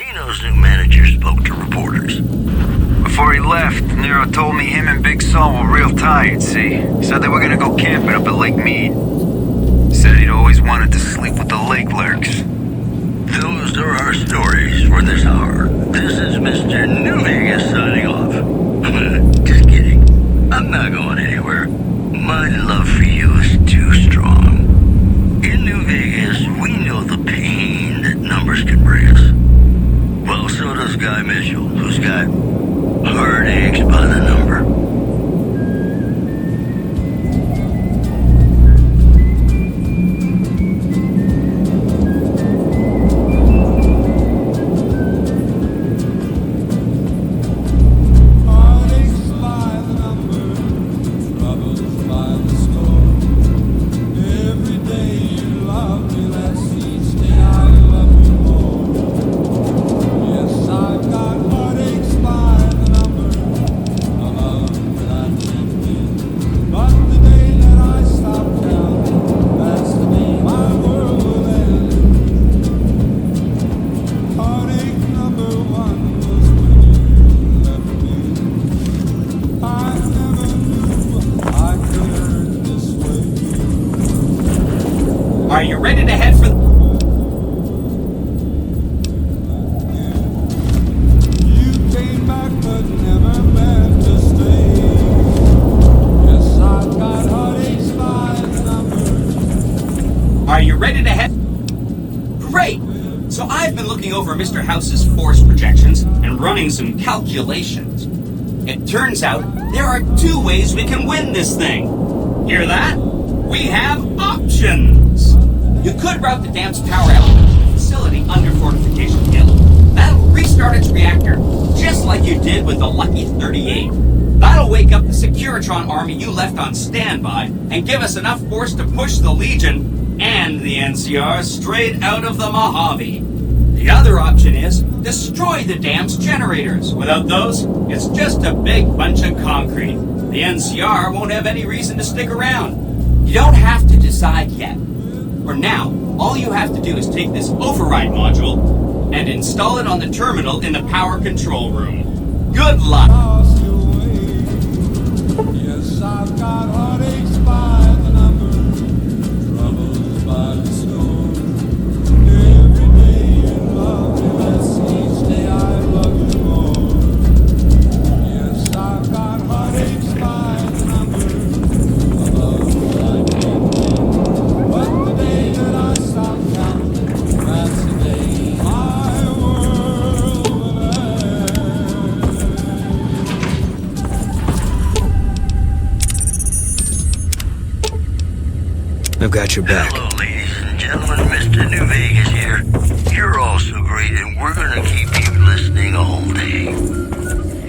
casino's new manager spoke to reporters. Before he left, Nero told me him and Big Saul were real tired, see? Said they were gonna go camping up at Lake Mead. Said he'd always wanted to sleep with the lake lurks. Those are our stories for this hour. This is Mr. New Vegas signing off. Just kidding. I'm not going anywhere. My love for you is too strong. In New Vegas, we know the pain that numbers can bring us. Well, so does Guy Mitchell, who's got heartaches by the number. Are you ready to head for... You came back but never meant to stay. Yes, I've got heartaches by the number. Are you ready to head... Great! So I've been looking over Mr. House's force projections and running some calculations. It turns out there are two ways we can win this thing. Hear that? We have options! You could route the dam's power element to the facility under Fortification Hill. That'll restart its reactor, just like you did with the Lucky 38. That'll wake up the Securitron army you left on standby and give us enough force to push the Legion and the NCR straight out of the Mojave. The other option is destroy the dam's generators. Without those, it's just a big bunch of concrete. The NCR won't have any reason to stick around. You don't have to decide yet. For now, all you have to do is take this override module and install it on the terminal in the power control room. Good luck! Yes, I've got heartaches by the number, troubles by the storm. Every day you love me less, each day I love you more. Yes, I've got heartaches by the number, above what I can do. But the day that I stop counting, that's the day my world will end. I've got your back. Hello, ladies and gentlemen. Mr. New Vegas here. You're all so great, and we're gonna keep you listening all day.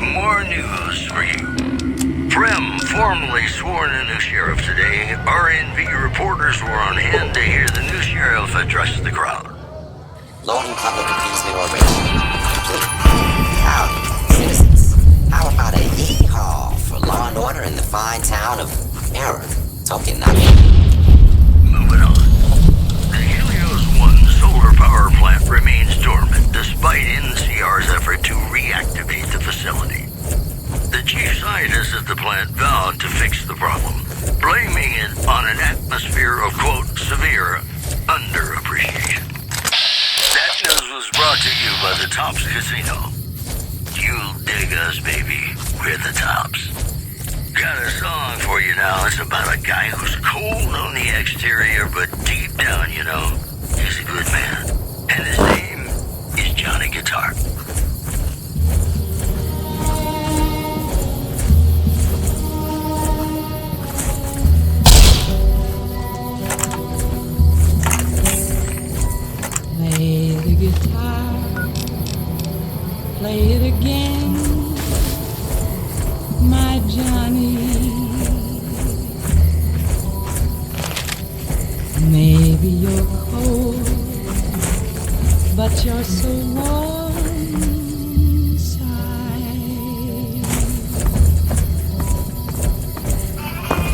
More news for you. Prem formally sworn a new sheriff today. RNV reporters were on hand to hear the new sheriff address the crowd. Lord and public appeasement already complete. Howdy, citizens. How about a yee-haw for law and order in the fine town of Error? Talking nothing. Moving on. The Helios 1 solar power plant remains dormant despite NCR's effort to reactivate the facility. The chief scientist at the plant vowed to fix the problem, blaming it on an atmosphere of, quote, severe underappreciation. That news was brought to you by the Tops Casino. You'll dig us, baby. We're the Tops. Got a song for you now. It's about a guy who's cold on the exterior, but deep down, you know, he's a good man. And his name is Johnny Guitar. Play the guitar, play it again, my Johnny. Maybe you're cold, but you're so warm inside.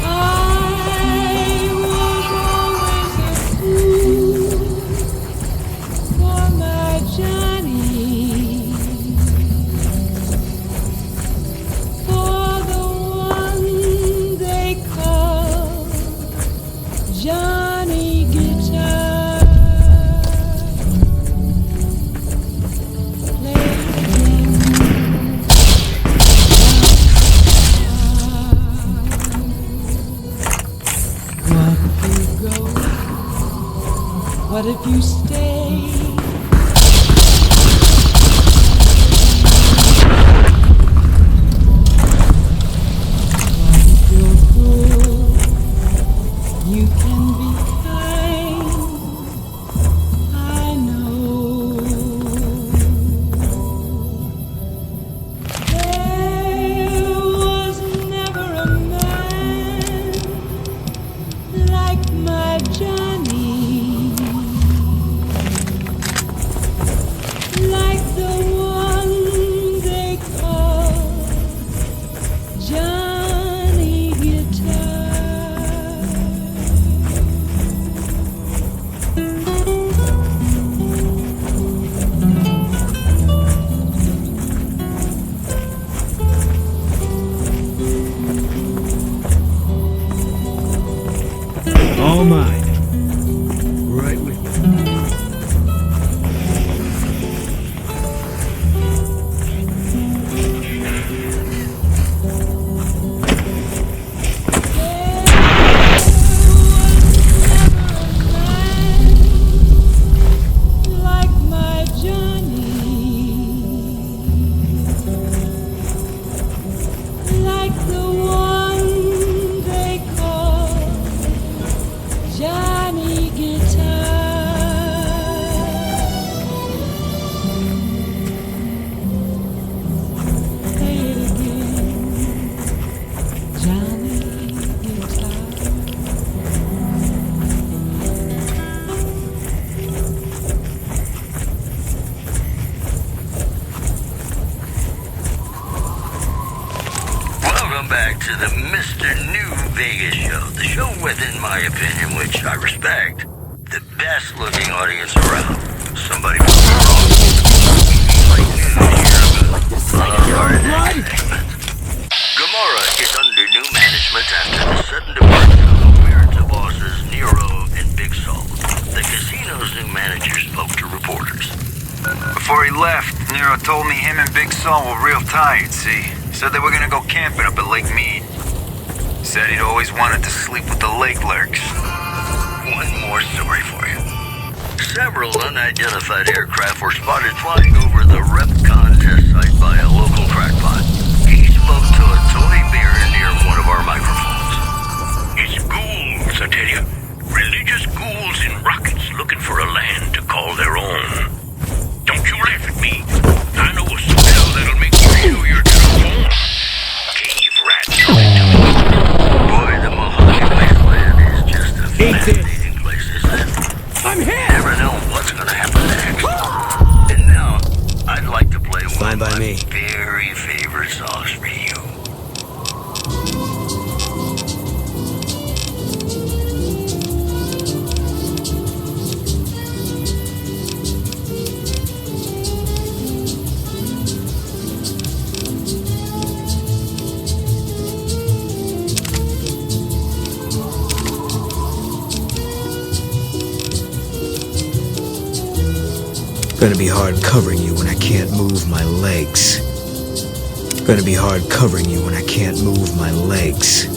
I was always a fool for my Johnny. you stay. But if you're cruel, you can be kind. I know. There was never a man like my Johnny, like the one they call Johnny Guitar. All mine. Right with you. Like my Johnny, like the one they call Johnny Guitar. Say it again, Johnny Guitar. Welcome back to the Mr. New Vegas show. The show with, in my opinion, which I respect, the best looking audience around. Somebody put me wrong. Like news here, Gomorrah is under new management after the sudden departure of Omerta bosses Nero and Big Sol. The casino's new manager spoke to reporters. Before he left, Nero told me him and Big Sol were real tired, see? Said they were gonna go camping up at Lake Mead. Said he'd always wanted to sleep with the lake lurks. One more story for you. Several unidentified aircraft were spotted flying over the rep contest site by a local crackpot. He spoke to a toy bear near one of our microphones. It's ghouls, I tell you. Religious ghouls in rockets looking for a land to call their own. Don't you laugh at me. I know a spell that'll make you feel your true form. Cave rats coming to me. Boy, the Mojave Wasteland is just a fascinating place, isn't it? I'm You here! never know what's gonna happen next. And now, I'd like to play one Fine by of my me. very favorite songs for you. Gonna be hard covering you when I can't move my legs. Gonna be hard covering you when I can't move my legs.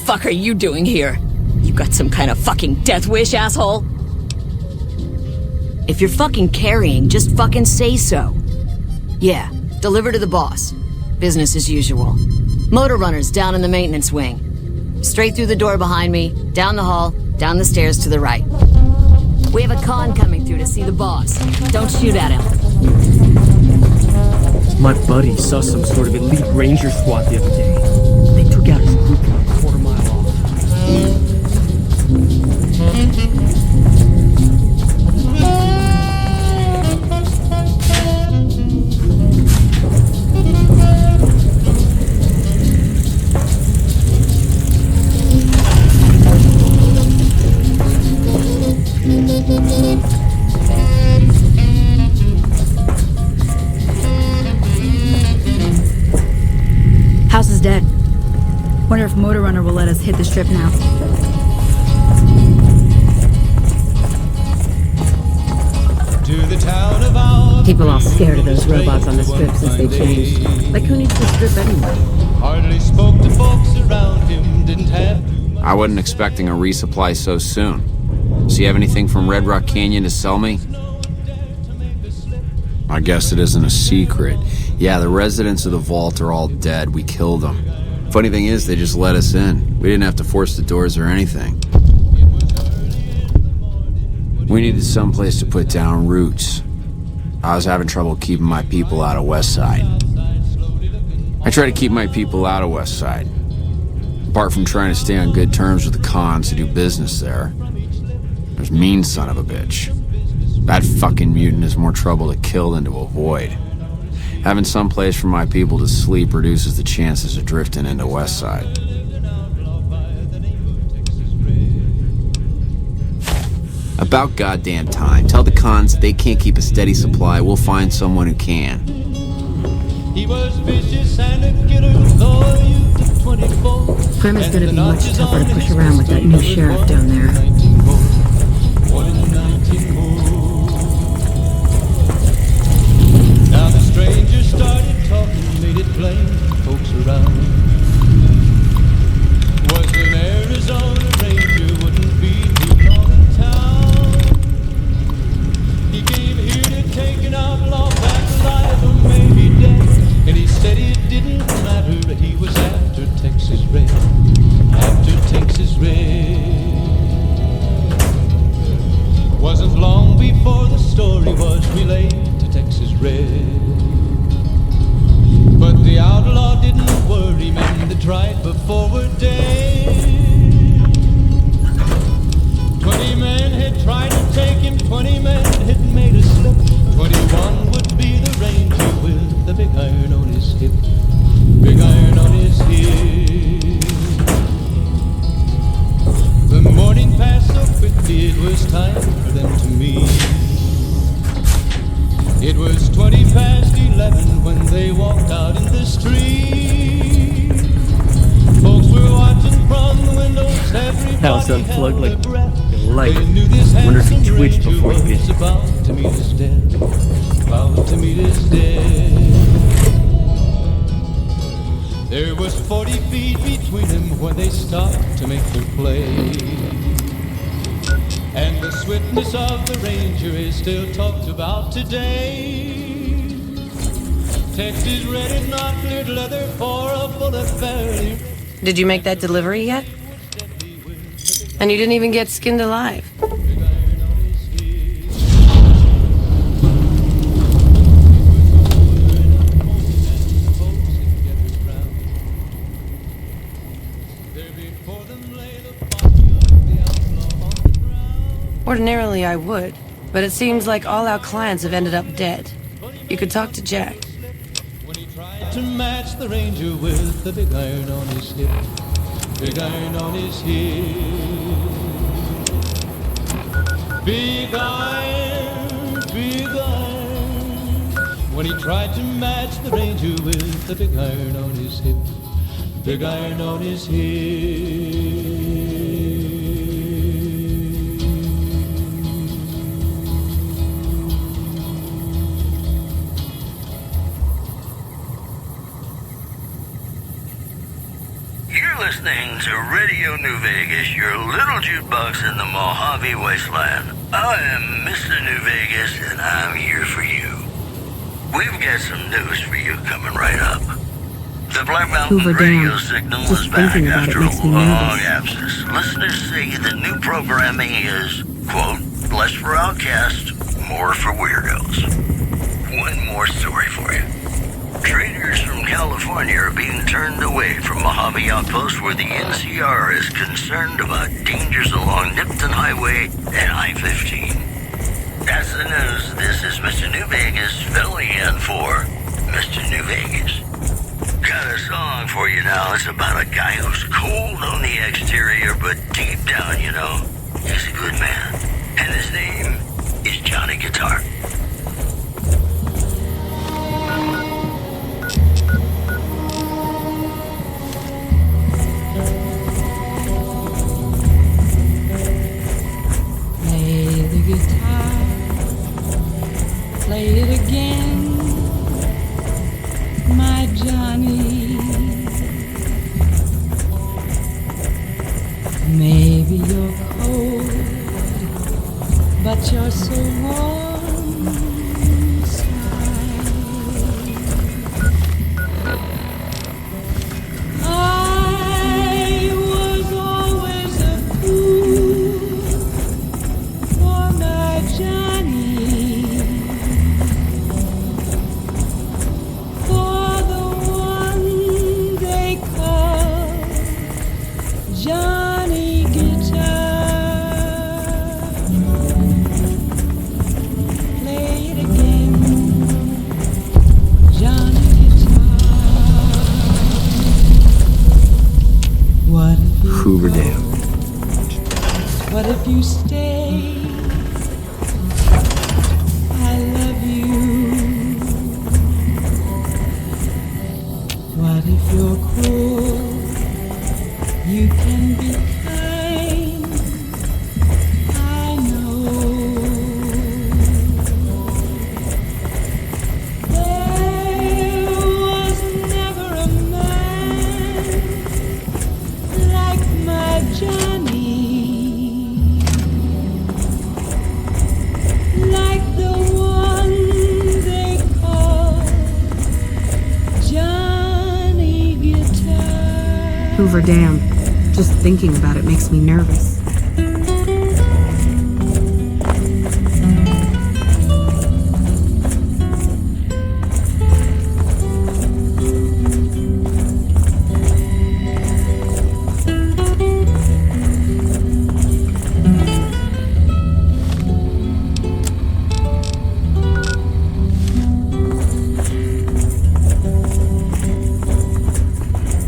fuck are you doing here? You got some kind of fucking death wish, asshole? If you're fucking carrying, just fucking say so. Yeah, deliver to the boss. Business as usual. Motor runners down in the maintenance wing. Straight through the door behind me, down the hall, down the stairs to the right. We have a con coming through to see the boss. Don't shoot at him. My buddy saw some sort of elite ranger squad the other day. They took out his group a quarter mile off. House is dead. Wonder if Motor Runner will let us hit the strip now. To the town of our People all scared of those robots on the strip since they changed. Like, who needs the strip anyway? hardly spoke to folks around him, didn't have too much. I wasn't expecting a resupply so soon. So you have anything from Red Rock Canyon to sell me? I guess it isn't a secret. Yeah, the residents of the vault are all dead. We killed them. Funny thing is, they just let us in. We didn't have to force the doors or anything. We needed someplace to put down roots. I was having trouble keeping my people out of Westside. I try to keep my people out of Westside. Apart from trying to stay on good terms with the cons who do business there. There's mean son of a bitch. That fucking mutant is more trouble to kill than to avoid. Having some place for my people to sleep reduces the chances of drifting into Westside. About goddamn time. Tell the cons they can't keep a steady supply. We'll find someone who can. He was vicious and a killer, though a youth of 24. Grim is gonna be much tougher to push around with that new sheriff down there. Now the stranger started talking, made it plain to folks around. Was an Arizona ranger, wouldn't be too long in town. He came here to take an outlaw back alive or maybe dead. And he said it didn't matter, he was after Texas Red. After Texas Red. Wasn't long before the story was relayed to Texas Red. But the outlaw didn't worry men that tried before were dead. 20 men had tried to take him, 20 men had made a slip. 21 would be the ranger with the big iron on his hip. Big iron on his hip. The morning passed so quickly it was time for them to meet. It was 20 past 11 when they walked out in the street. Folks were watching from the windows, everybody That was unplugged held like their breath. light. They knew this Wonder if he handsome twitched ranger before he was did. about to meet his death. About to meet his death. There was 40 feet between them when they stopped to make their play. And the swiftness of the ranger is still talked about today. Texas Red had not cleared leather for a bullet barely. Did you make that delivery yet? And you didn't even get skinned alive. Ordinarily I would, but it seems like all our clients have ended up dead. You could talk to Jack. When he tried to match the ranger with the big iron on his hip. Big iron on his hip. Big iron, big iron. When he tried to match the ranger with the big iron on his hip. Big iron on his hip. You're listening to Radio New Vegas, your little jukebox in the Mojave Wasteland. I am Mr. New Vegas, and I'm here for you. We've got some news for you coming right up. The Black Mountain Hoover radio Dam. signal Just is back thinking about after it a makes me long nervous. absence. Listeners say the new programming is, quote, less for outcasts, more for weirdos. One more story for you. Traders from California are being turned away from Mojave Outpost where the NCR is concerned about dangers along Nipton Highway and I-15. That's the news. This is Mr. New Vegas filling in for Mr. New Vegas. Got a song for you now. It's about a guy who's cold on the exterior, but deep down, you know, he's a good man. And his name is Johnny Guitar. Play the guitar, play it again, my Johnny. Maybe you're cold, but you're so warm inside. I was always a fool for my Johnny, for the one they call Johnny Guitar. Play it again, Johnny Guitar. What if you Hoover go? Dam. What if you stay? I love you. What if you're cruel? You can be kind. I know. There was never a man like my Johnny, like the one they call Johnny Guitar. Hoover Dam. Just thinking about it makes me nervous.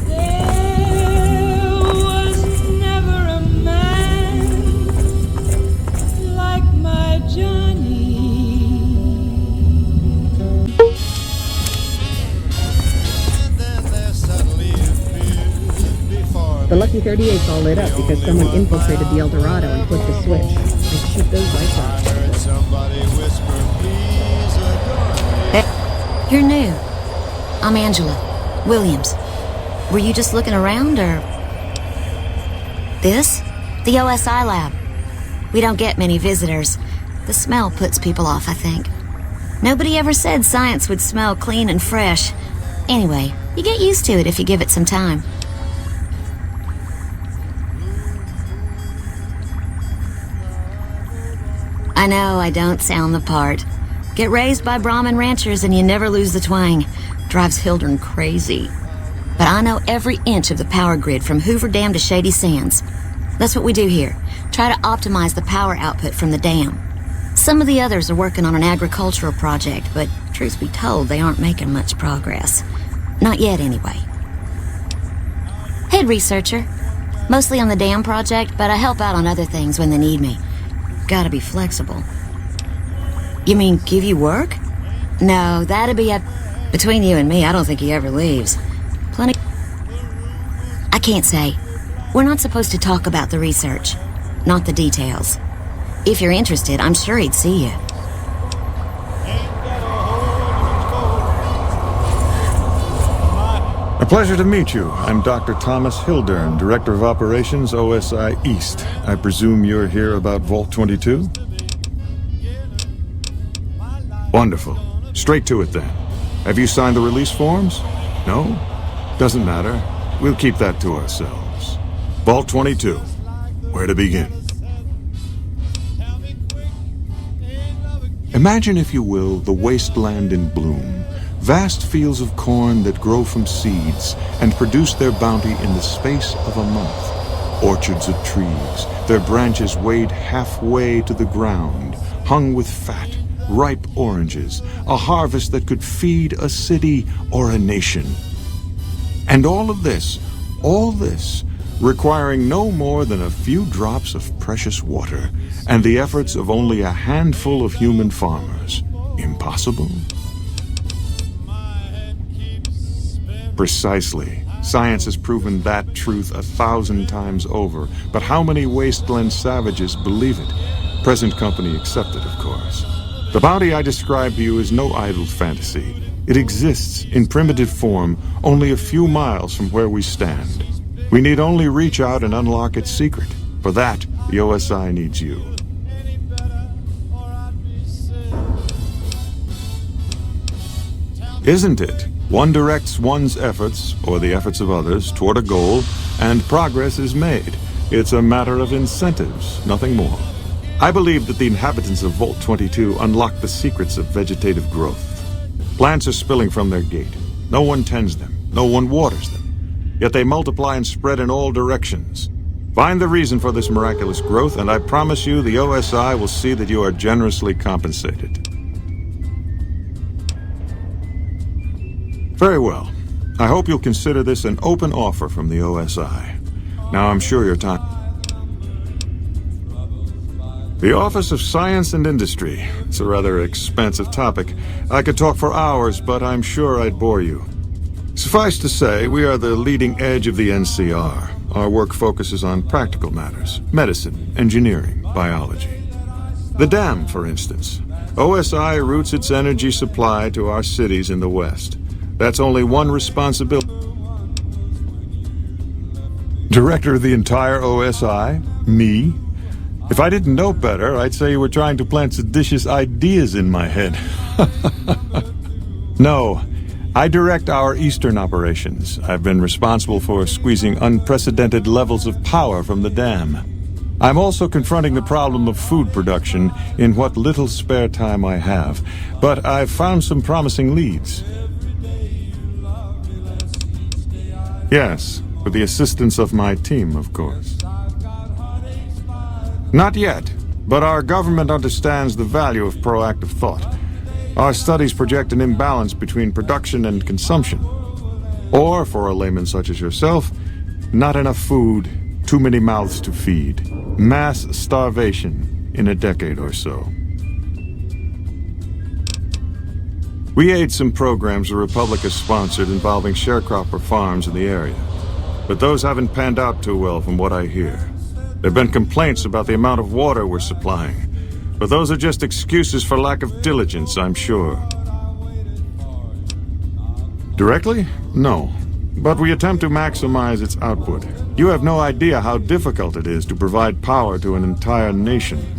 There was never a man like my Johnny. The Lucky 38's all lit up because someone infiltrated the El Dorado and flipped a switch. They shoot those lights out. You're new. I'm Angela Williams. Were you just looking around, or... This? The OSI lab. We don't get many visitors. The smell puts people off, I think. Nobody ever said science would smell clean and fresh. Anyway, you get used to it if you give it some time. I know I don't sound the part. Get raised by Brahmin ranchers and you never lose the twang. Drives Hildern crazy. But I know every inch of the power grid from Hoover Dam to Shady Sands. That's what we do here. Try to optimize the power output from the dam. Some of the others are working on an agricultural project, but truth be told, they aren't making much progress. Not yet, anyway. Head researcher. Mostly on the dam project, but I help out on other things when they need me. Gotta be flexible. You mean give you work? No, that'd be between you and me, I don't think he ever leaves. Plenty... I can't say. We're not supposed to talk about the research. Not the details. If you're interested, I'm sure he'd see you. A pleasure to meet you. I'm Dr. Thomas Hildern, Director of Operations, OSI East. I presume you're here about Vault 22? Wonderful. Straight to it then. Have you signed the release forms? No? Doesn't matter. We'll keep that to ourselves. Vault 22. Where to begin? Imagine, if you will, the wasteland in bloom. Vast fields of corn that grow from seeds and produce their bounty in the space of a month. Orchards of trees, their branches weighed halfway to the ground, hung with fat, ripe oranges, a harvest that could feed a city or a nation. And all this, requiring no more than a few drops of precious water and the efforts of only a handful of human farmers. Impossible? Precisely. Science has proven that truth 1,000 times over. But how many wasteland savages believe it? Present company accepted, of course. The bounty I described to you is no idle fantasy. It exists in primitive form only a few miles from where we stand. We need only reach out and unlock its secret. For that, the OSI needs you. Isn't it? One directs one's efforts, or the efforts of others, toward a goal, and progress is made. It's a matter of incentives, nothing more. I believe that the inhabitants of Vault 22 unlock the secrets of vegetative growth. Plants are spilling from their gate. No one tends them. No one waters them. Yet they multiply and spread in all directions. Find the reason for this miraculous growth, and I promise you the OSI will see that you are generously compensated. Very well. I hope you'll consider this an open offer from the OSI. Now, I'm sure your time... The Office of Science and Industry. It's a rather expansive topic. I could talk for hours, but I'm sure I'd bore you. Suffice to say, we are the leading edge of the NCR. Our work focuses on practical matters: medicine, engineering, biology. The dam, for instance. OSI routes its energy supply to our cities in the West. That's only one responsibility. Director of the entire OSI? Me? If I didn't know better, I'd say you were trying to plant seditious ideas in my head. No, I direct our eastern operations. I've been responsible for squeezing unprecedented levels of power from the dam. I'm also confronting the problem of food production in what little spare time I have, but I've found some promising leads. Yes, with the assistance of my team, of course. Not yet, but our government understands the value of proactive thought. Our studies project an imbalance between production and consumption. Or, for a layman such as yourself, not enough food, too many mouths to feed. Mass starvation in a decade or so. We aid some programs the Republic has sponsored involving sharecropper farms in the area. But those haven't panned out too well from what I hear. There have been complaints about the amount of water we're supplying. But those are just excuses for lack of diligence, I'm sure. Directly? No. But we attempt to maximize its output. You have no idea how difficult it is to provide power to an entire nation.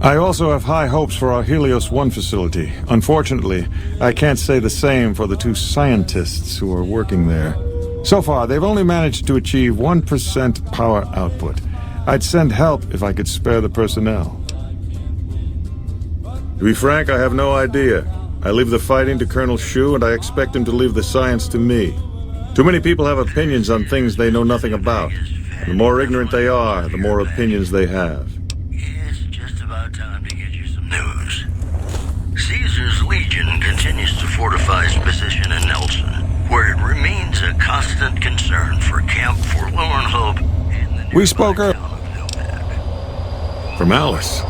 I also have high hopes for our Helios 1 facility. Unfortunately, I can't say the same for the 2 scientists who are working there. So far, they've only managed to achieve 1% power output. I'd send help if I could spare the personnel. To be frank, I have no idea. I leave the fighting to Colonel Shu, and I expect him to leave the science to me. Too many people have opinions on things they know nothing about. The more ignorant they are, the more opinions they have. News. Caesar's Legion continues to fortify its position in Nelson, where it remains a constant concern for Camp Forlorn Hope and the We spoke earlier. From Alice.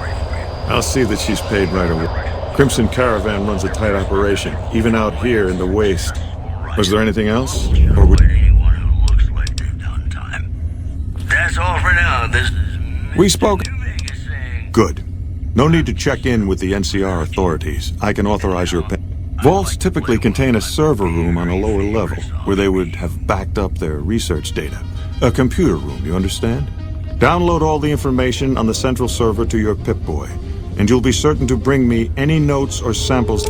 I'll see that she's paid right away. Crimson Caravan runs a tight operation, even out here in the waste. Was there anything else? Or would... anyone who looks like they've done time. That's all for now. This is... We spoke... Good. No need to check in with the NCR authorities. I can authorize your pay. Vaults typically contain a server room on a lower level, where they would have backed up their research data. A computer room, you understand? Download all the information on the central server to your Pip-Boy, and you'll be certain to bring me any notes or samples.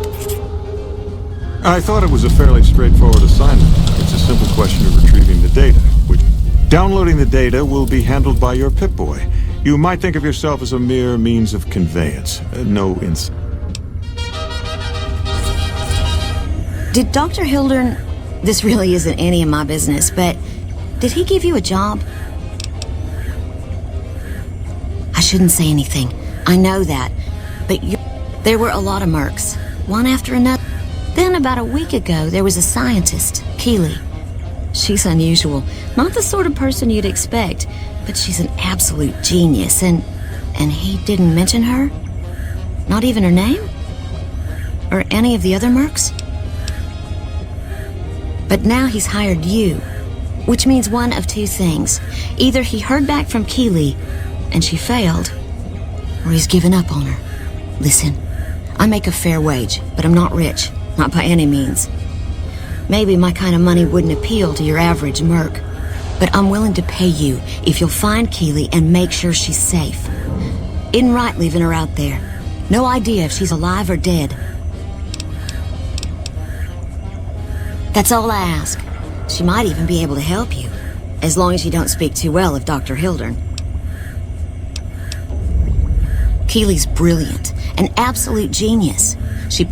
I thought it was a fairly straightforward assignment. It's a simple question of retrieving the data, which... Downloading the data will be handled by your Pip-Boy. You might think of yourself as a mere means of conveyance. No ins... Did Dr. Hildern... This really isn't any of my business, but... Did he give you a job? I shouldn't say anything. I know that. But there were a lot of mercs. One after another. Then about a week ago, there was a scientist, Keeley. She's unusual. Not the sort of person you'd expect, but she's an absolute genius, and he didn't mention her? Not even her name? Or any of the other mercs? But now he's hired you, which means one of two things. Either he heard back from Keeley, and she failed, or he's given up on her. Listen, I make a fair wage, but I'm not rich, not by any means. Maybe my kind of money wouldn't appeal to your average merc, but I'm willing to pay you if you'll find Keeley and make sure she's safe. Isn't right leaving her out there. No idea if she's alive or dead. That's all I ask. She might even be able to help you, as long as you don't speak too well of Dr. Hildern. Keeley's brilliant, an absolute genius. She...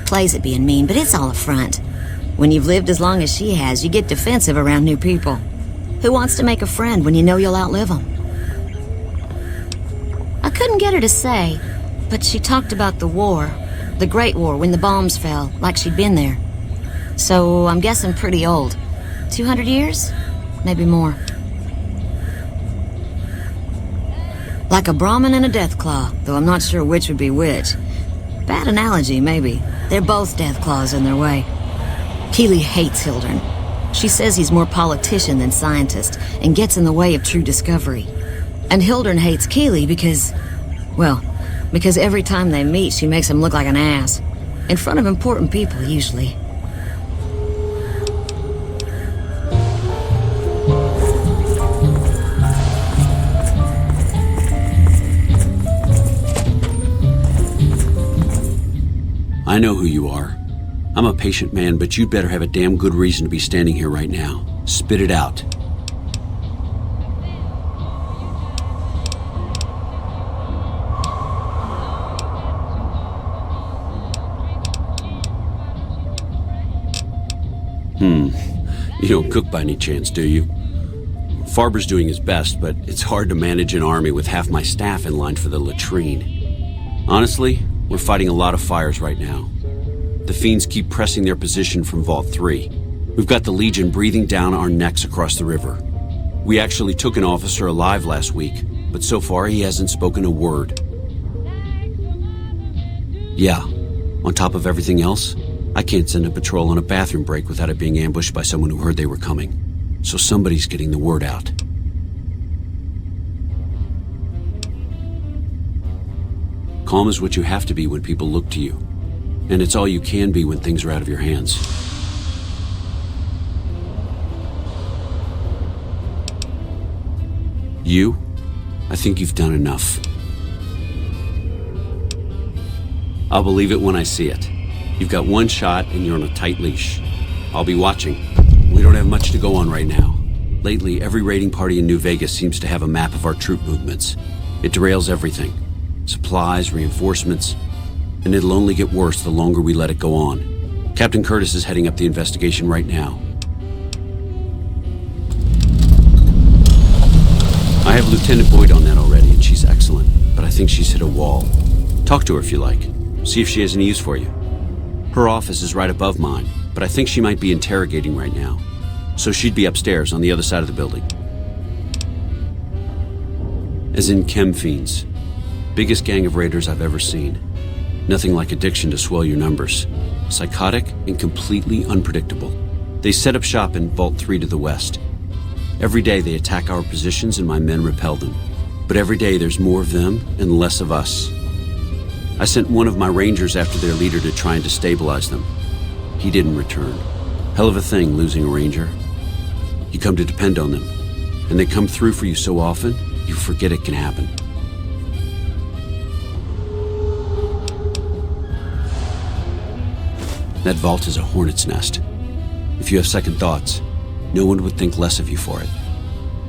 Plays at being mean, but it's all a front. When you've lived as long as she has, you get defensive around new people. Who wants to make a friend when you know you'll outlive them? I couldn't get her to say, but she talked about the war. The Great War, when the bombs fell, like she'd been there. So I'm guessing pretty old. 200 years? Maybe more. Like a Brahmin and a Deathclaw, though I'm not sure which would be which. Bad analogy, maybe. They're both Deathclaws in their way. Keeley hates Hildern. She says he's more politician than scientist, and gets in the way of true discovery. And Hildern hates Keeley because... well, because every time they meet, she makes him look like an ass. In front of important people, usually. I know who you are. I'm a patient man, but you'd better have a damn good reason to be standing here right now. Spit it out. You don't cook by any chance, do you? Farber's doing his best, but it's hard to manage an army with half my staff in line for the latrine. Honestly, we're fighting a lot of fires right now. The fiends keep pressing their position from Vault 3. We've got the Legion breathing down our necks across the river. We actually took an officer alive last week, but so far he hasn't spoken a word. Yeah, on top of everything else, I can't send a patrol on a bathroom break without it being ambushed by someone who heard they were coming. so somebody's getting the word out. Calm is what you have to be when people look to you, and it's all you can be when things are out of your hands. You, I think you've done enough. I'll believe it when I see it. You've got one shot and you're on a tight leash. I'll be watching. We don't have much to go on right now. Lately, every raiding party in New Vegas seems to have a map of our troop movements. It derails everything. Supplies, reinforcements, and it'll only get worse the longer we let it go on. Captain Curtis is heading up the investigation right now. I have Lieutenant Boyd on that already, and she's excellent, but I think she's hit a wall. Talk to her if you like. See if she has any use for you. Her office is right above mine, but I think she might be interrogating right now. So she'd be upstairs on the other side of the building. As in chem fiends. Biggest gang of raiders I've ever seen. Nothing like addiction to swell your numbers. Psychotic and completely unpredictable. They set up shop in Vault 3 to the west. Every day they attack our positions and my men repel them. But every day there's more of them and less of us. I sent one of my rangers after their leader to try and destabilize them. He didn't return. Hell of a thing, losing a ranger. You come to depend on them, and they come through for you so often, you forget it can happen. That vault is a hornet's nest. If you have second thoughts, no one would think less of you for it.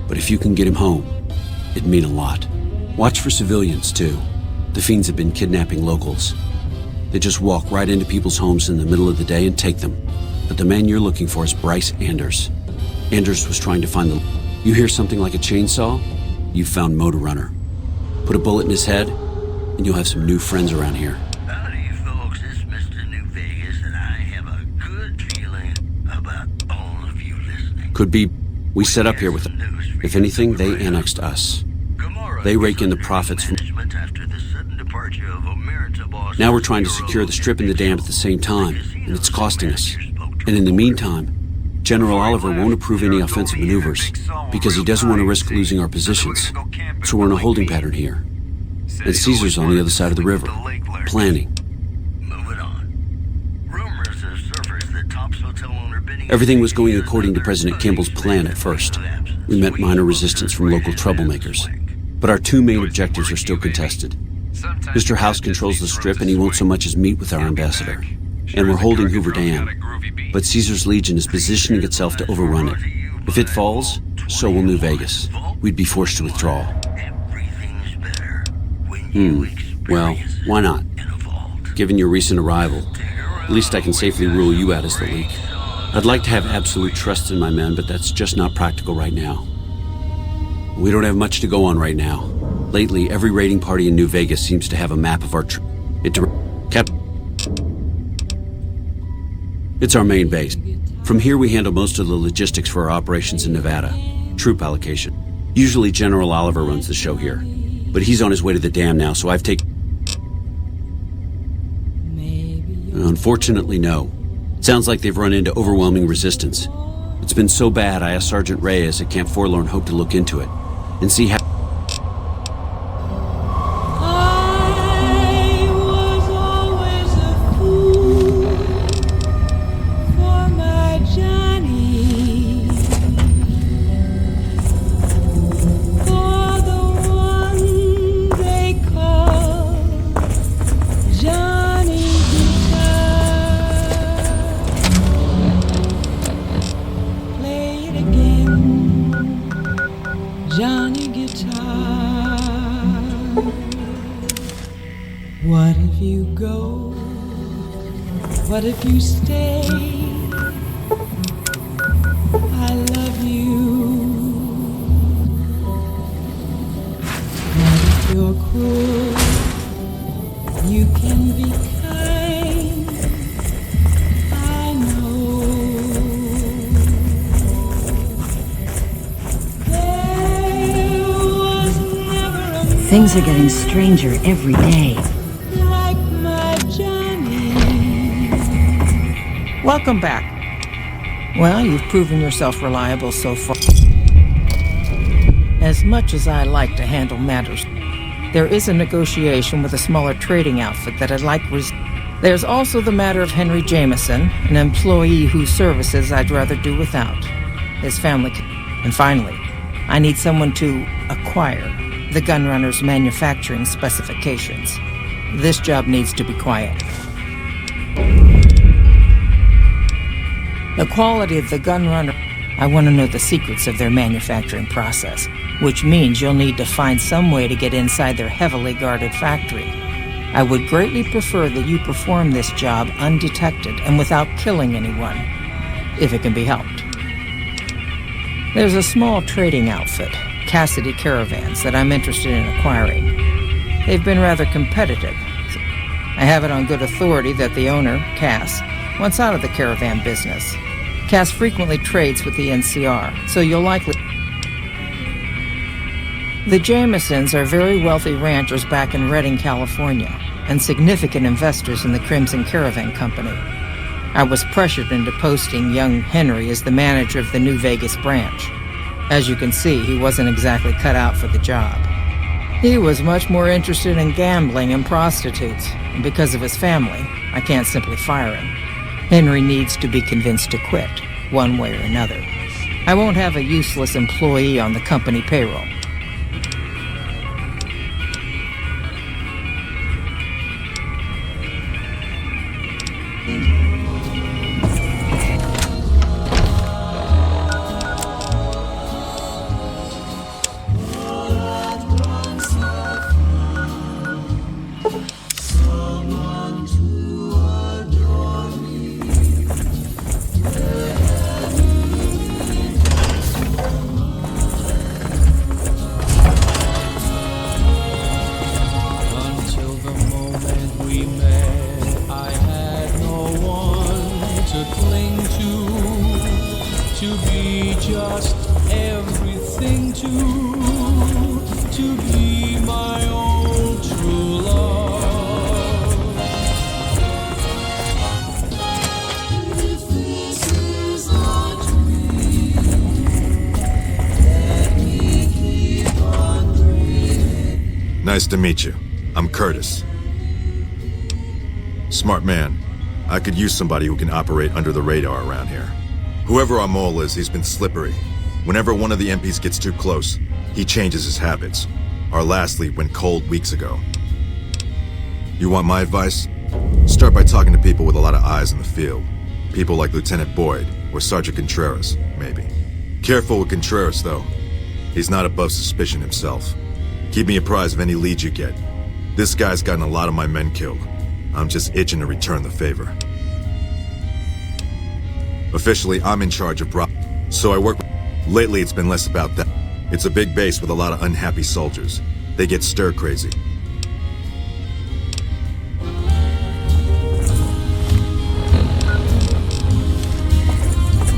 But if you can get him home, it'd mean a lot. Watch for civilians, too. The fiends have been kidnapping locals. They just walk right into people's homes in the middle of the day and take them. But the man you're looking for is Bryce Anders. Anders was trying to find the... You hear something like a chainsaw? You've found Motor Runner. Put a bullet in his head, and you'll have some new friends around here. Howdy, folks. It's Mr. New Vegas, and I have a good feeling about all of you listening. Could be we set up here with them. If anything, they annexed us. They rake in the profits from... Now we're trying to secure the strip and the dam at the same time, and it's costing us. And in the meantime, General Oliver won't approve any offensive maneuvers, because he doesn't want to risk losing our positions. So we're in a holding pattern here. And Caesar's on the other side of the river, planning. Everything was going according to President Campbell's plan at first. We met minor resistance from local troublemakers. But our two main objectives are still contested. Mr. House controls the strip and he won't so much as meet with our ambassador. And we're holding Hoover Dam. But Caesar's Legion is positioning itself to overrun it. If it falls, so will New Vegas. We'd be forced to withdraw. Well, why not? Given your recent arrival, at least I can safely rule you out as the leak. I'd like to have absolute trust in my men, but that's just not practical right now. We don't have much to go on right now. Lately, every raiding party in New Vegas seems to have a map of our It's our main base. From here, we handle most of the logistics for our operations in Nevada. Troop allocation. Usually General Oliver runs the show here. But he's on his way to the dam now, so I've taken... Unfortunately, no. It sounds like they've run into overwhelming resistance. It's been so bad, I asked Sergeant Reyes at Camp Forlorn Hope to look into it and see how... Johnny Guitar. What if you go? What if you stay? I love you. What if you're cruel? You can be kind. I know. Things are getting stranger every day. Like my Johnny. Welcome back. Well, you've proven yourself reliable so far. As much as I like to handle matters, there is a negotiation with a smaller trading outfit that I'd like There's also the matter of Henry Jameson, an employee whose services I'd rather do without. His family And finally, I need someone to acquire the Gunrunner's manufacturing specifications. This job needs to be quiet. The quality of the Gunrunner, I want to know the secrets of their manufacturing process, which means you'll need to find some way to get inside their heavily guarded factory. I would greatly prefer that you perform this job undetected and without killing anyone, if it can be helped. There's a small trading outfit, Cassidy Caravans, that I'm interested in acquiring. They've been rather competitive. I have it on good authority that the owner, Cass, wants out of the caravan business. Cass frequently trades with the NCR, so you'll likely... The Jamesons are very wealthy ranchers back in Redding, California, and significant investors in the Crimson Caravan Company. I was pressured into posting young Henry as the manager of the New Vegas branch. As you can see, he wasn't exactly cut out for the job. He was much more interested in gambling and prostitutes, and because of his family, I can't simply fire him. Henry needs to be convinced to quit, one way or another. I won't have a useless employee on the company payroll. Nice to meet you. I'm Curtis. Smart man. I could use somebody who can operate under the radar around here. Whoever our mole is, he's been slippery. Whenever one of the MPs gets too close, he changes his habits. Our last lead went cold weeks ago. You want my advice? Start by talking to people with a lot of eyes in the field. People like Lieutenant Boyd, or Sergeant Contreras, maybe. Careful with Contreras, though. He's not above suspicion himself. Keep me apprised of any leads you get. This guy's gotten a lot of my men killed. I'm just itching to return the favor. Officially, I'm in charge of so I work with... Lately, it's been less about that. It's a big base with a lot of unhappy soldiers. They get stir-crazy.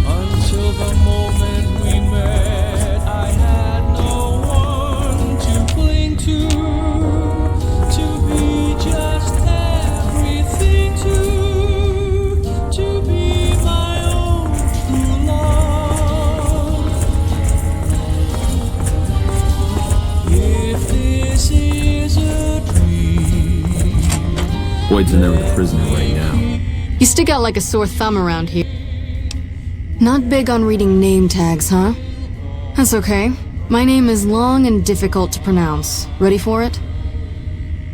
Until the moment we met, I had no one to cling to be just everything to be my own true love. If this is a dream, Boyd's in there with a prisoner right now. You stick out like a sore thumb around here. Not big on reading name tags, huh? That's okay. My name is long and difficult to pronounce. Ready for it?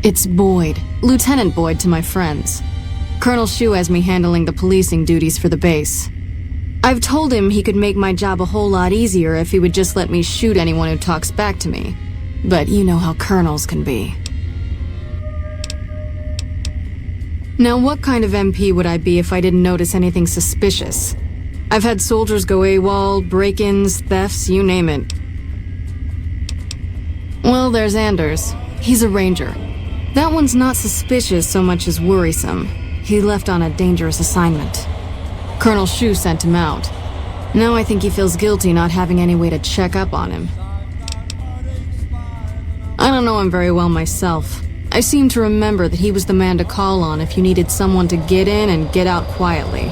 It's Boyd. Lieutenant Boyd to my friends. Colonel Shu has me handling the policing duties for the base. I've told him he could make my job a whole lot easier if he would just let me shoot anyone who talks back to me. But you know how colonels can be. Now, what kind of MP would I be if I didn't notice anything suspicious? I've had soldiers go AWOL, break-ins, thefts, you name it. Well, there's Anders. He's a ranger. That one's not suspicious so much as worrisome. He left on a dangerous assignment. Colonel Shu sent him out. Now I think he feels guilty not having any way to check up on him. I don't know him very well myself. I seem to remember that he was the man to call on if you needed someone to get in and get out quietly.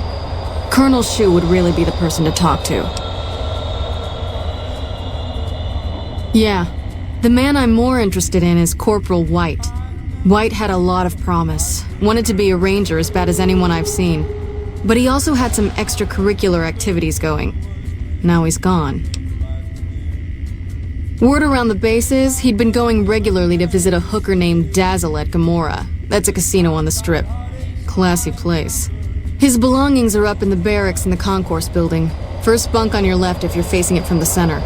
Colonel Shu would really be the person to talk to. Yeah, the man I'm more interested in is Corporal White. White had a lot of promise, wanted to be a ranger as bad as anyone I've seen, but he also had some extracurricular activities going. Now he's gone. Word around the base is he'd been going regularly to visit a hooker named Dazzle at Gamora. That's a casino on the Strip. Classy place. His belongings are up in the barracks in the concourse building. First bunk on your left if you're facing it from the center.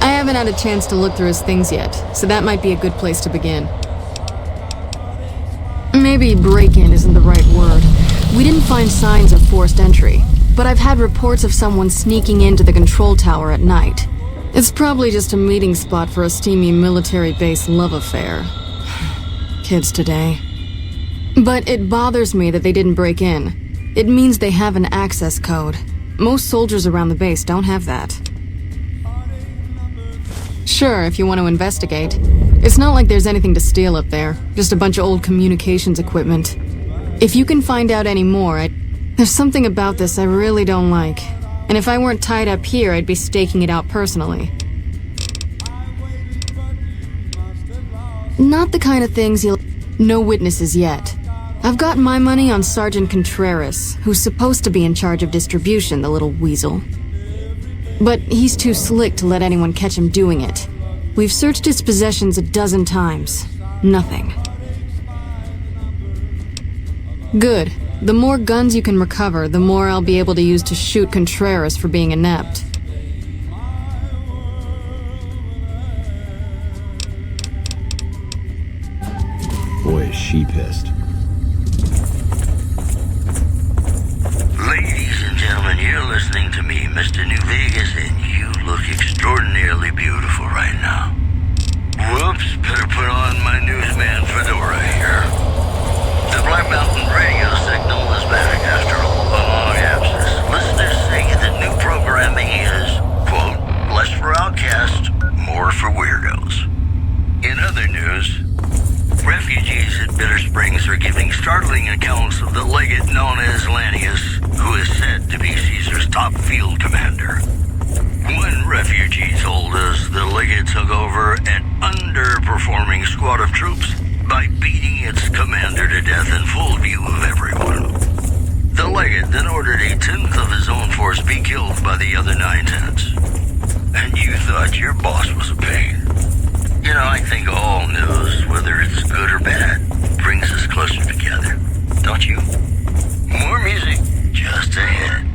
I haven't had a chance to look through his things yet, so that might be a good place to begin. Maybe break-in isn't the right word. We didn't find signs of forced entry, but I've had reports of someone sneaking into the control tower at night. It's probably just a meeting spot for a steamy military base love affair. Kids today. But it bothers me that they didn't break in. It means they have an access code. Most soldiers around the base don't have that. Sure, if you want to investigate. It's not like there's anything to steal up there, just a bunch of old communications equipment. If you can find out any more, there's something about this I really don't like. And if I weren't tied up here, I'd be staking it out personally. Not the kind of things you'll... No witnesses yet. I've got my money on Sergeant Contreras, who's supposed to be in charge of distribution, the little weasel. But he's too slick to let anyone catch him doing it. We've searched his possessions a dozen times. Nothing. Good. The more guns you can recover, the more I'll be able to use to shoot Contreras for being inept. Boy, is she pissed. Ladies and gentlemen, you're listening to me, Mr. New Vegas, and you look extraordinarily beautiful right now. Whoops, better put on my newsman fedora here. The Black Mountain radio signal is back after a long absence. Listeners say that new programming is, quote, less for outcasts, more for weirdos. In other news, refugees at Bitter Springs are giving startling accounts of the legate known as Lanius, who is said to be Caesar's top field commander. One refugee told us the legate took over an underperforming squad of troops by beating its commander to death in full view of everyone. The legate then ordered a tenth of his own force be killed by the other 9/10. And you thought your boss was a pain. You know, I think all news, whether it's good or bad, brings us closer together. Don't you? More music just ahead.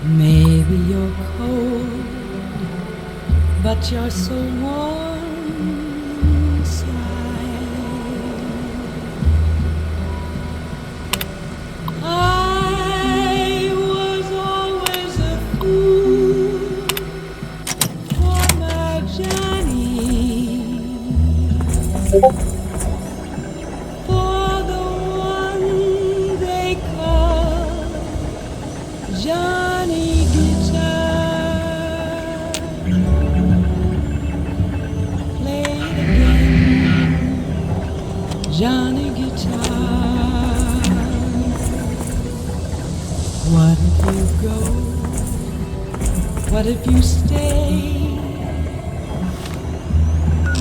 Maybe you're cold, but you're so warm inside. I was always a fool for my Johnny, for the one they call Johnny Guitar. Play it again, Johnny Guitar. What if you go? What if you stay?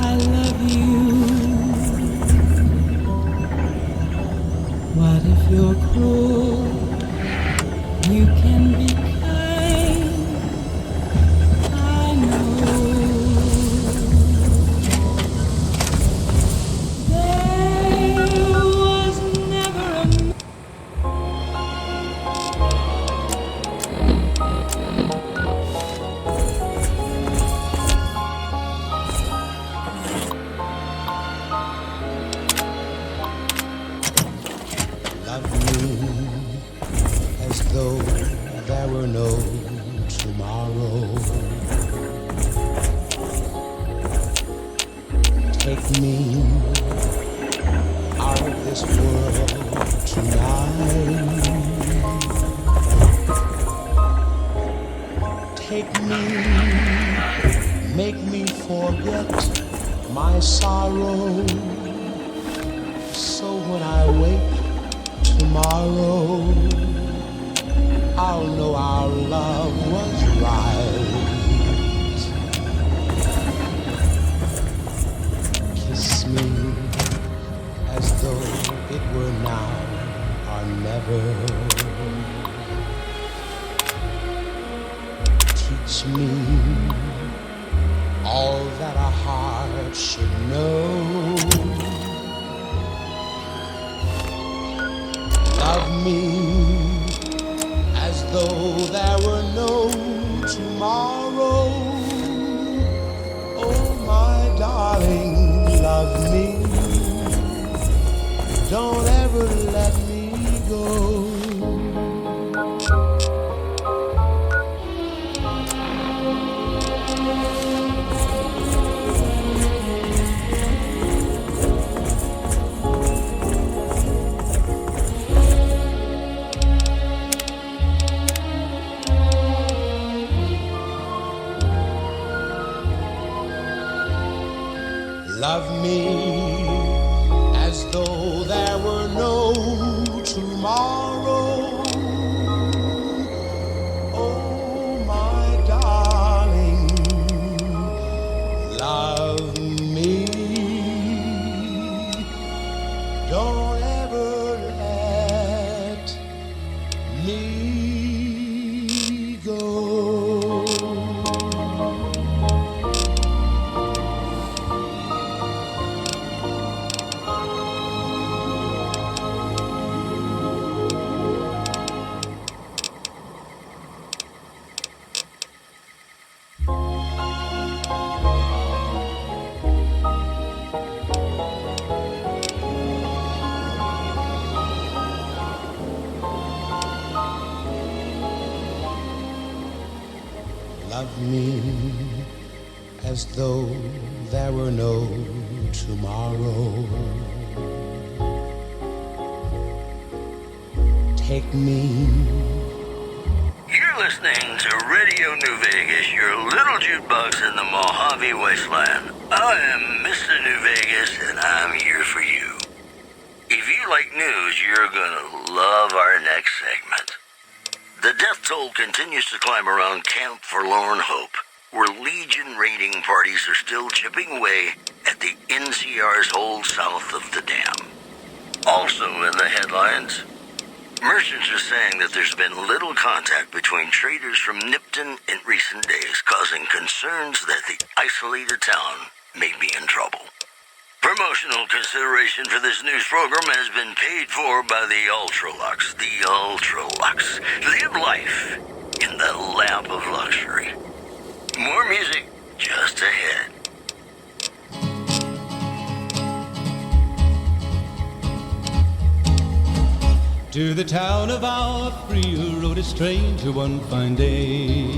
I love you. What if you're cruel? You can be kind. I know. There was never a Love me as though there were no tomorrow. Take me out of this world tonight. Take me, make me forget my sorrow. So when I wake tomorrow, I'll know our love was right. Kiss me as though it were now or never. Teach me all that a heart should know. Love me as though there were no tomorrow. Oh, my darling, love me. Don't ever let me go. Love me as though there were no tomorrow. Oh, my darling, love me. Don't ever let me go. Love me as though there were no tomorrow. Take me. You're listening to Radio New Vegas, your little jukebox in the Mojave Wasteland. I am Mr. New Vegas, and I'm here for you. If you like news, you're gonna love our next segment. The death toll continues to climb around Camp Forlorn Hope, where Legion raiding parties are still chipping away at the NCR's hold south of the dam. Also in the headlines, merchants are saying that there's been little contact between traders from Nipton in recent days, causing concerns that the isolated town may be in trouble. Promotional consideration for this news program has been paid for by the Ultralux. The Ultralux. Live life in the lap of luxury. More music just ahead. To the town of our free rode a stranger one fine day.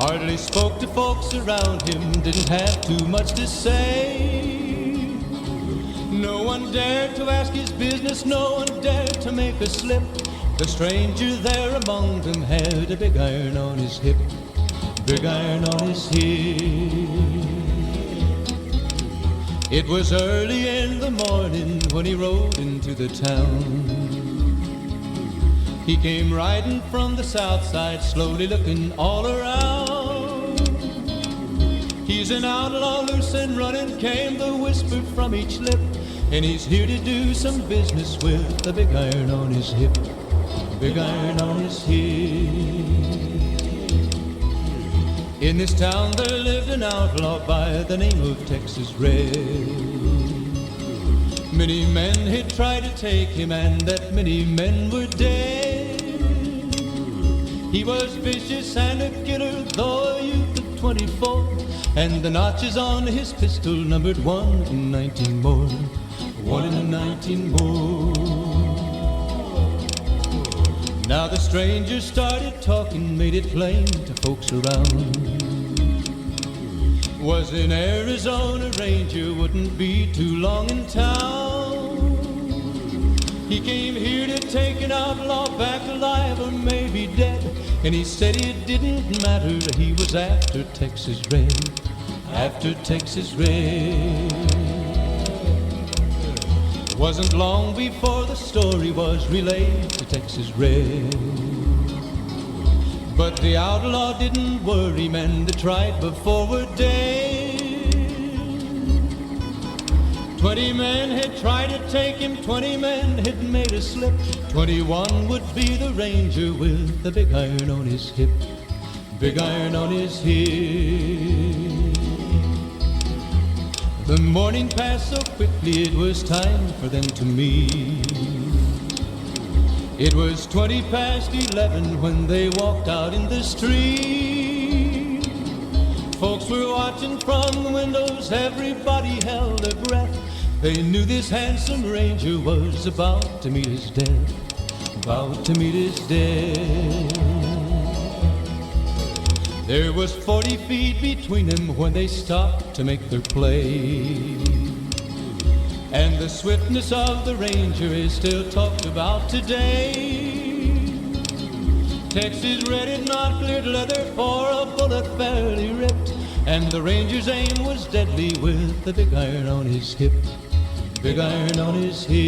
Hardly spoke to folks around him, didn't have too much to say. No one dared to ask his business, no one dared to make a slip. The stranger there among them had a big iron on his hip, big iron on his hip. It was early in the morning when he rode into the town. He came riding from the south side, slowly looking all around. He's an outlaw, loose and running, came the whisper from each lip. And he's here to do some business with a big iron on his hip, big iron on his hip. In this town there lived an outlaw by the name of Texas Red. Many men had tried to take him, and that many men were dead. He was vicious and a killer, though a youth of 24, and the notches on his pistol numbered 1 in 19 more, 1 in 19 more. Now the stranger started talking, made it plain to folks around. Was in Arizona Ranger, wouldn't be too long in town. He came here to take an outlaw back alive or maybe dead. And he said it didn't matter, he was after Texas Red, after Texas Red. Wasn't long before the story was relayed to Texas Red. But the outlaw didn't worry, men that tried before were dead. 20 men had tried to take him, 20 men had made a slip. 21 would be the ranger with the big iron on his hip, big iron on his hip. The morning passed so quickly, it was time for them to meet. It was 20 past 11 when they walked out in the street. Folks were watching from the windows, everybody held their breath. They knew this handsome ranger was about to meet his death, about to meet his death. There was 40 feet between them when they stopped to make their play. And the swiftness of the ranger is still talked about today. Texas Red had not cleared leather for a bullet fairly ripped, and the ranger's aim was deadly with the big iron on his hip, big iron on his hip.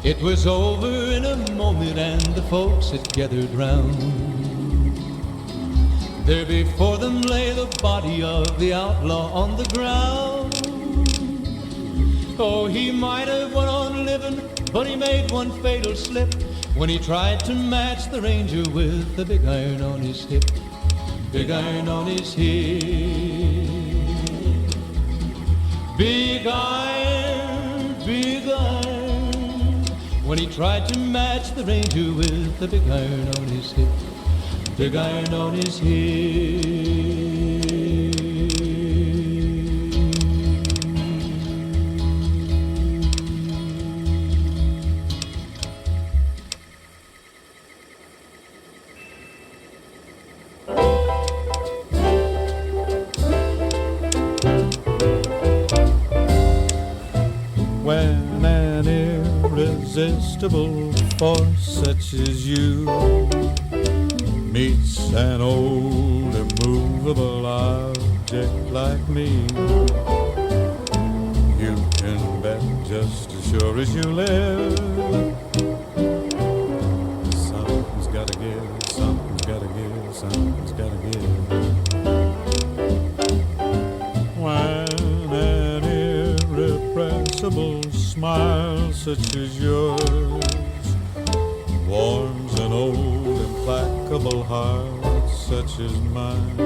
It was over in a moment and the folks had gathered round. There before them lay the body of the outlaw on the ground. Oh, he might have went on living, but he made one fatal slip when he tried to match the ranger with the big iron on his hip, big iron on his hip. Big iron, when he tried to match the ranger with the big iron on his hip, big iron on his hip. When an irresistible force such as you meets an old immovable object like me, you can bet just as sure as you live, something's gotta give, something's gotta give, something's gotta give. When an irrepressible smile such as yours warms an old implacable heart such as mine,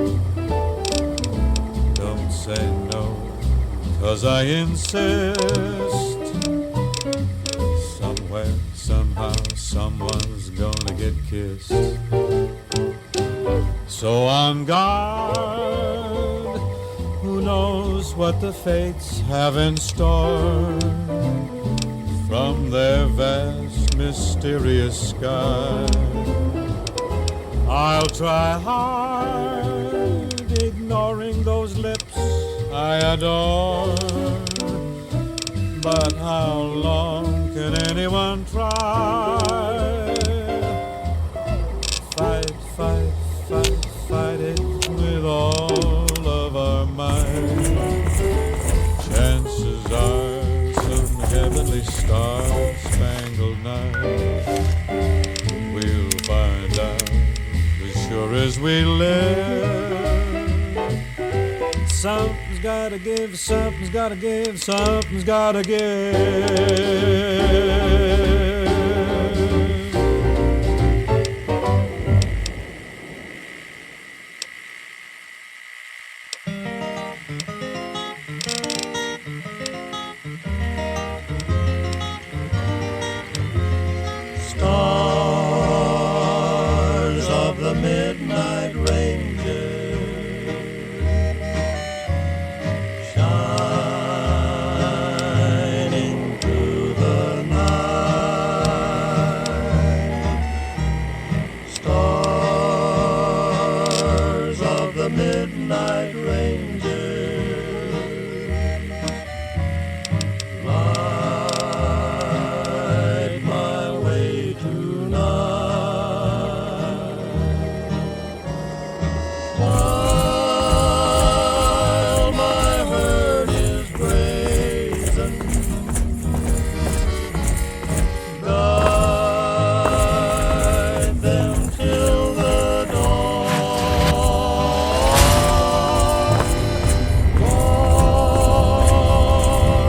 don't say no, 'cause I insist. Somewhere, somehow, someone's gonna get kissed. So on guard, who knows what the fates have in store from their vast, mysterious sky. I'll try hard, ignoring those lips I adore. But how long can anyone try? Fight, fight, fight, fight it with all of our might. Chances are some heavenly star-spangled night we'll find out as sure as we live. Something's gotta give, something's gotta give, something's gotta give. Stars of the midnight ranger, shining through the night. Stars of the midnight ranger, light my way tonight. While my hurt is brazen, guide them till the dawn.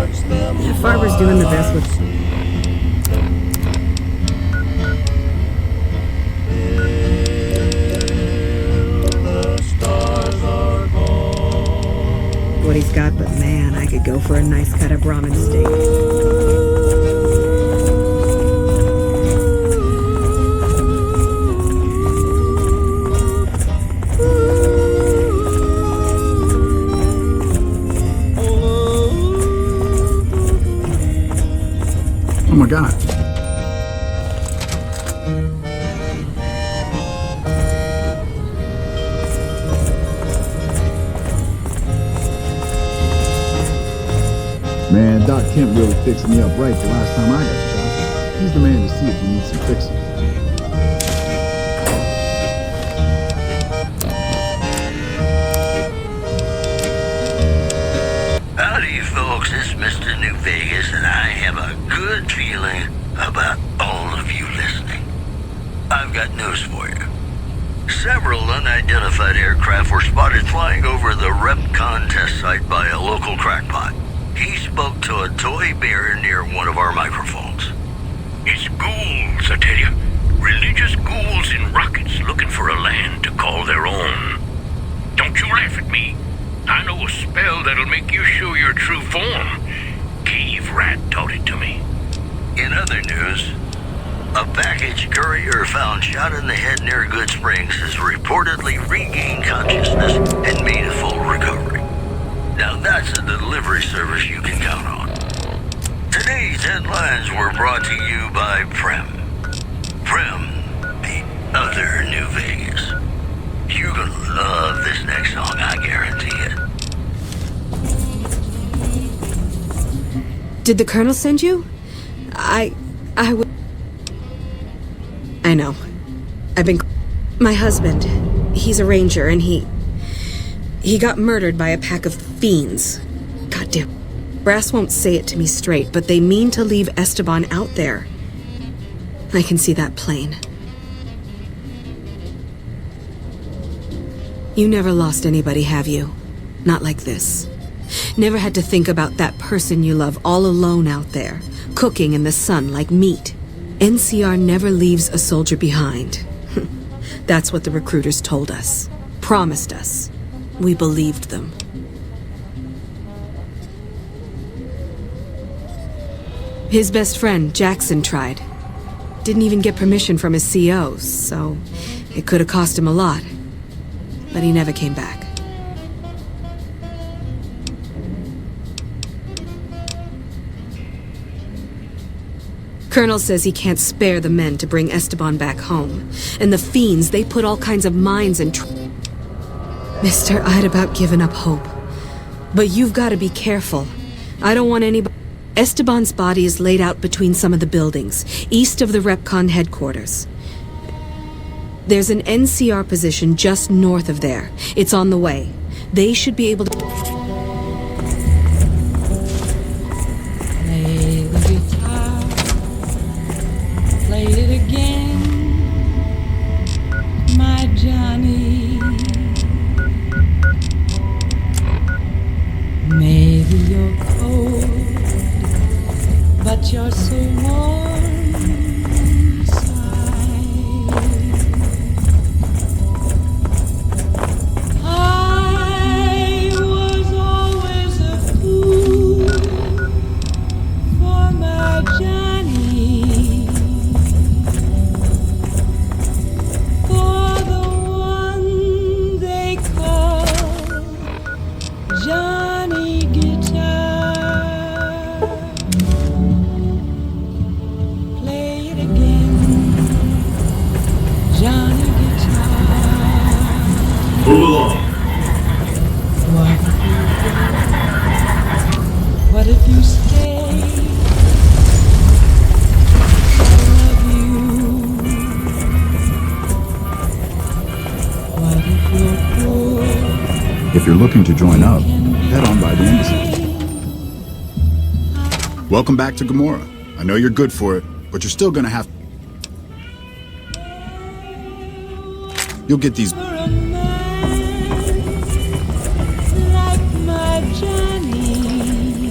Watch them. Farber's doing the best with. What he's got, but man, I could go for a nice cut of Brahmin steak. Oh my god. Man, Doc Kemp really fixed me up right the last time I got shot. He's the man to see if you need some fixing. Howdy, folks. It's Mr. New Vegas, and I have a good feeling about all of you listening. I've got news for you. Several unidentified aircraft were spotted flying over the RepCon test site by a local crackpot. He spoke to a toy bear near one of our microphones. It's ghouls, I tell you. Religious ghouls in rockets looking for a land to call their own. Don't you laugh at me. I know a spell that'll make you show your true form. Cave Rat taught it to me. In other news, a package courier found shot in the head near Good Springs has reportedly regained consciousness and made a full recovery. Now that's a delivery service you can count on. Today's headlines were brought to you by Prem. Prem, the other New Vegas. You're gonna love this next song, I guarantee it. Did the Colonel send you? I know. I've been... My husband, he's a ranger, and he got murdered by a pack of fiends. Goddamn. Brass won't say it to me straight, but they mean to leave Esteban out there. I can see that plain. You never lost anybody, have you? Not like this. Never had to think about that person you love all alone out there, cooking in the sun like meat. NCR never leaves a soldier behind. That's what the recruiters told us. Promised us. We believed them. His best friend, Jackson, tried. Didn't even get permission from his CO, so it could have cost him a lot. But he never came back. Colonel says he can't spare the men to bring Esteban back home. And the fiends, they put all kinds of mines and... Mister, I'd about given up hope. But you've got to be careful. I don't want anybody... Esteban's body is laid out between some of the buildings, east of the Repcon headquarters. There's an NCR position just north of there. It's on the way. They should be able to... Play the guitar. Play it again, my Johnny. Maybe you're cold, but you're so warm inside. I was always a fool for my Johnny, for the one they call Johnny Guitar. Play it again, Johnny Guitar. Move along. What if you stay? I love you. What if you're poor? If you're looking to join up, head on by the embassy. Welcome back to Gamora. I know you're good for it, but you're still gonna have... You'll get these... Like my Johnny,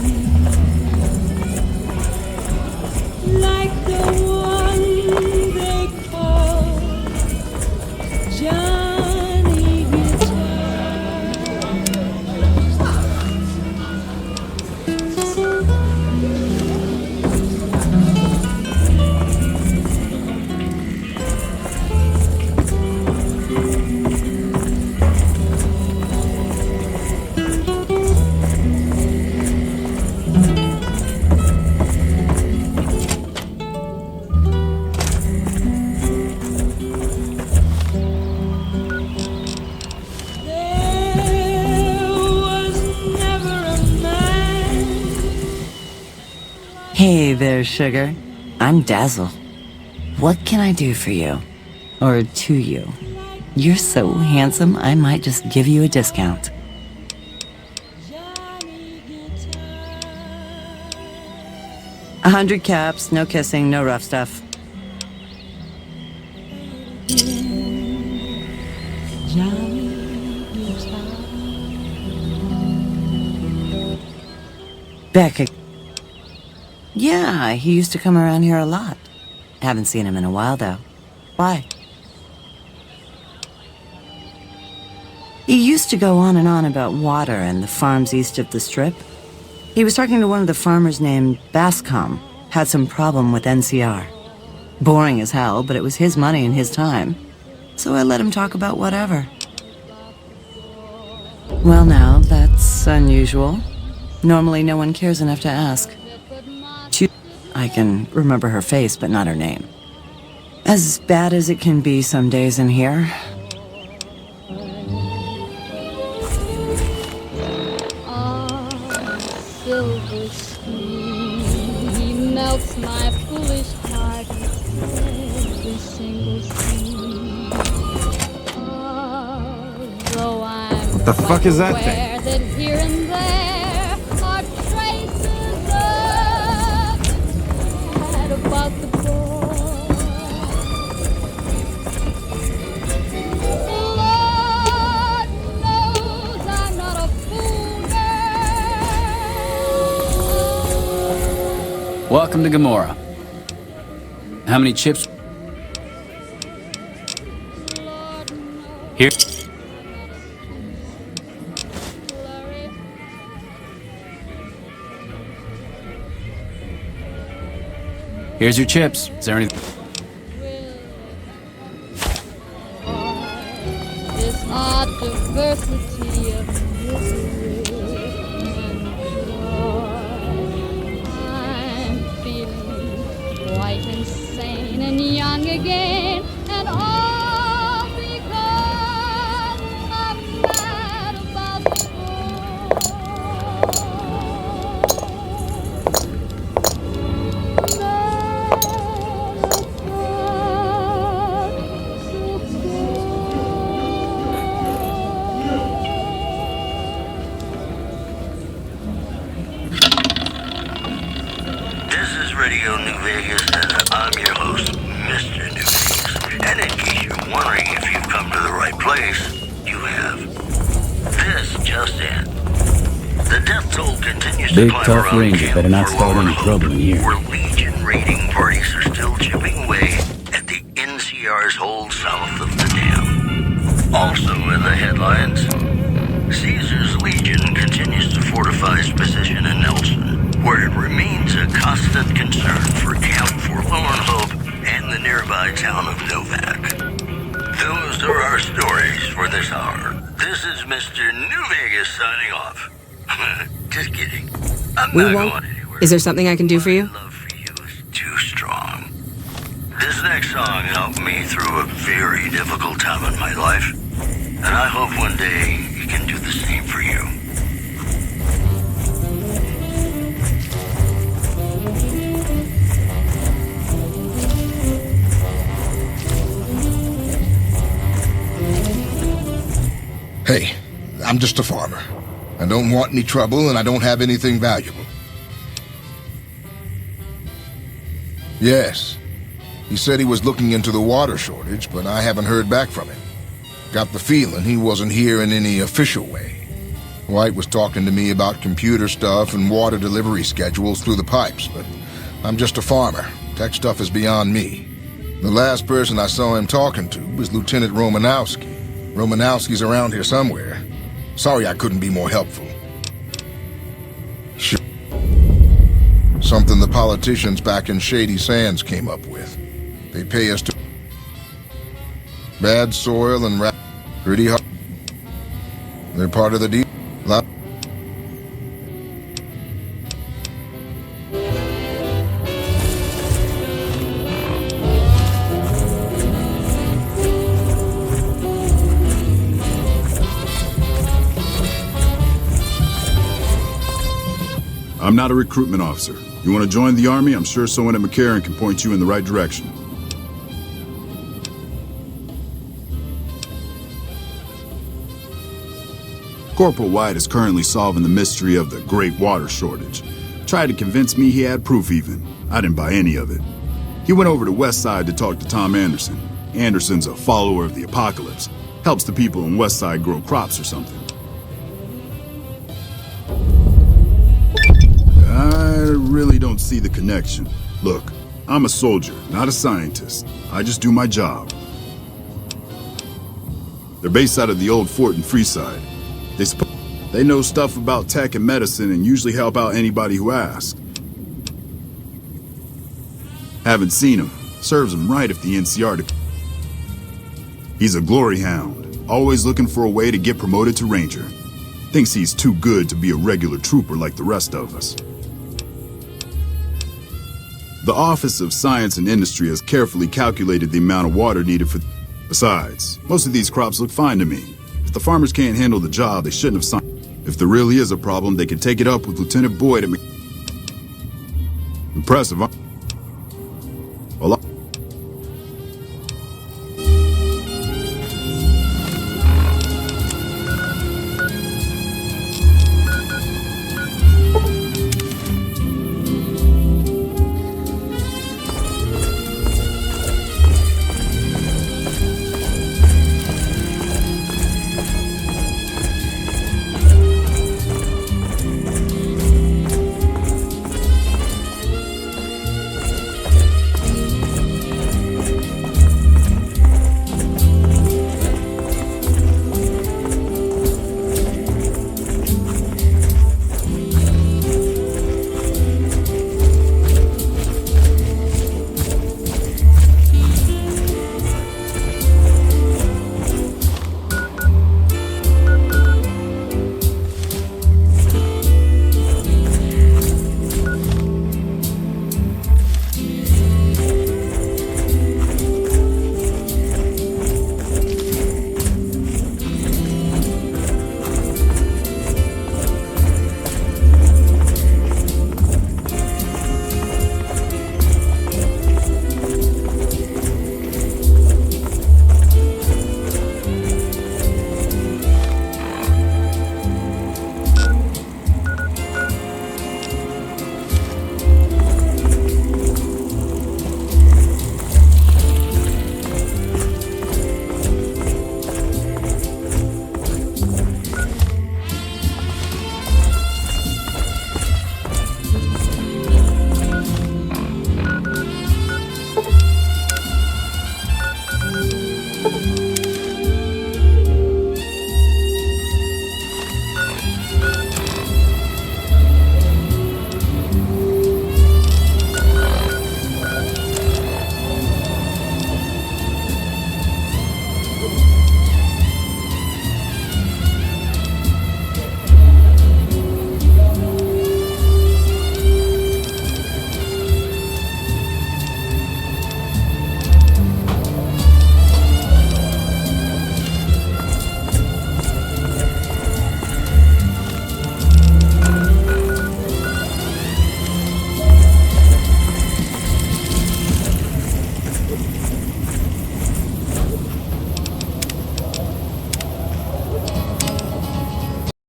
like the one they call Johnny Hey there, sugar. I'm Dazzle. What can I do for you? Or to you? You're so handsome, I might just give you a discount. $100 caps, no kissing, no rough stuff. Becca. Yeah, he used to come around here a lot. Haven't seen him in a while, though. Why? He used to go on and on about water and the farms east of the Strip. He was talking to one of the farmers named Bascom. Had some problem with NCR. Boring as hell, but it was his money and his time. So I let him talk about whatever. Well now, that's unusual. Normally no one cares enough to ask. I can remember her face, but not her name. As bad as it can be some days in here. Silver screen, he melts my foolish heart with every single scene. Although I'm What the fuck is that thing? aware that here and there are traces of that about the boy. Lord knows I'm not a fool, girl. Welcome to Gamora. How many chips? Here. Here's your chips. Is there anything? a diversity of misery and joy. I'm feeling quite insane and young again, and all because I'm mad about the This is Radio New Vegas, and I'm your host, Mr. New Vegas. And in case you're wondering if you've come to the right place, you have. This just in. The death toll continues Big to climb tough around ranger Camp better not start Forlorn any Hope, trouble in here. where Legion raiding parties are still chipping away at the NCR's hold south of the dam. Also in the headlines, Caesar's Legion continues to fortify its position in Nelson, where it remains a constant concern for Camp Forlorn Hope and the nearby town of Novak. Those are our stories for this hour. This is Mr. New Vegas signing off. Just kidding. I'm We not won't. going anywhere. Is there something I can do for you? Too strong. This next song helped me through a very difficult time in my life, and I hope one day it can do the same for you. Hey, I'm just a farmer. I don't want any trouble, and I don't have anything valuable. Yes. He said he was looking into the water shortage, but I haven't heard back from him. Got the feeling he wasn't here in any official way. White was talking to me about computer stuff and water delivery schedules through the pipes, but I'm just a farmer. Tech stuff is beyond me. The last person I saw him talking to was Lieutenant Romanowski. Romanowski's around here somewhere. Sorry I couldn't be more helpful. Sure. Something the politicians back in Shady Sands came up with. They pay us to... Bad soil and pretty hard. They're part of the deal. I'm not a recruitment officer. You want to join the Army? I'm sure someone at McCarran can point you in the right direction. Corporal White is currently solving the mystery of the Great Water Shortage. Tried to convince me he had proof even. I didn't buy any of it. He went over to Westside to talk to Tom Anderson. Anderson's a follower of the apocalypse. Helps the people in Westside grow crops or something. I really don't see the connection. Look, I'm a soldier, not a scientist. I just do my job. They're based out of the old fort in Freeside. They know stuff about tech and medicine and usually help out anybody who asks. Haven't seen him. Serves him right if the NCR... He's a glory hound, always looking for a way to get promoted to ranger. Thinks he's too good to be a regular trooper like the rest of us. The Office of Science and Industry has carefully calculated the amount of water needed for... Besides, most of these crops look fine to me. If the farmers can't handle the job, they shouldn't have signed. If there really is a problem, they can take it up with Lieutenant Boyd at Impressive, huh?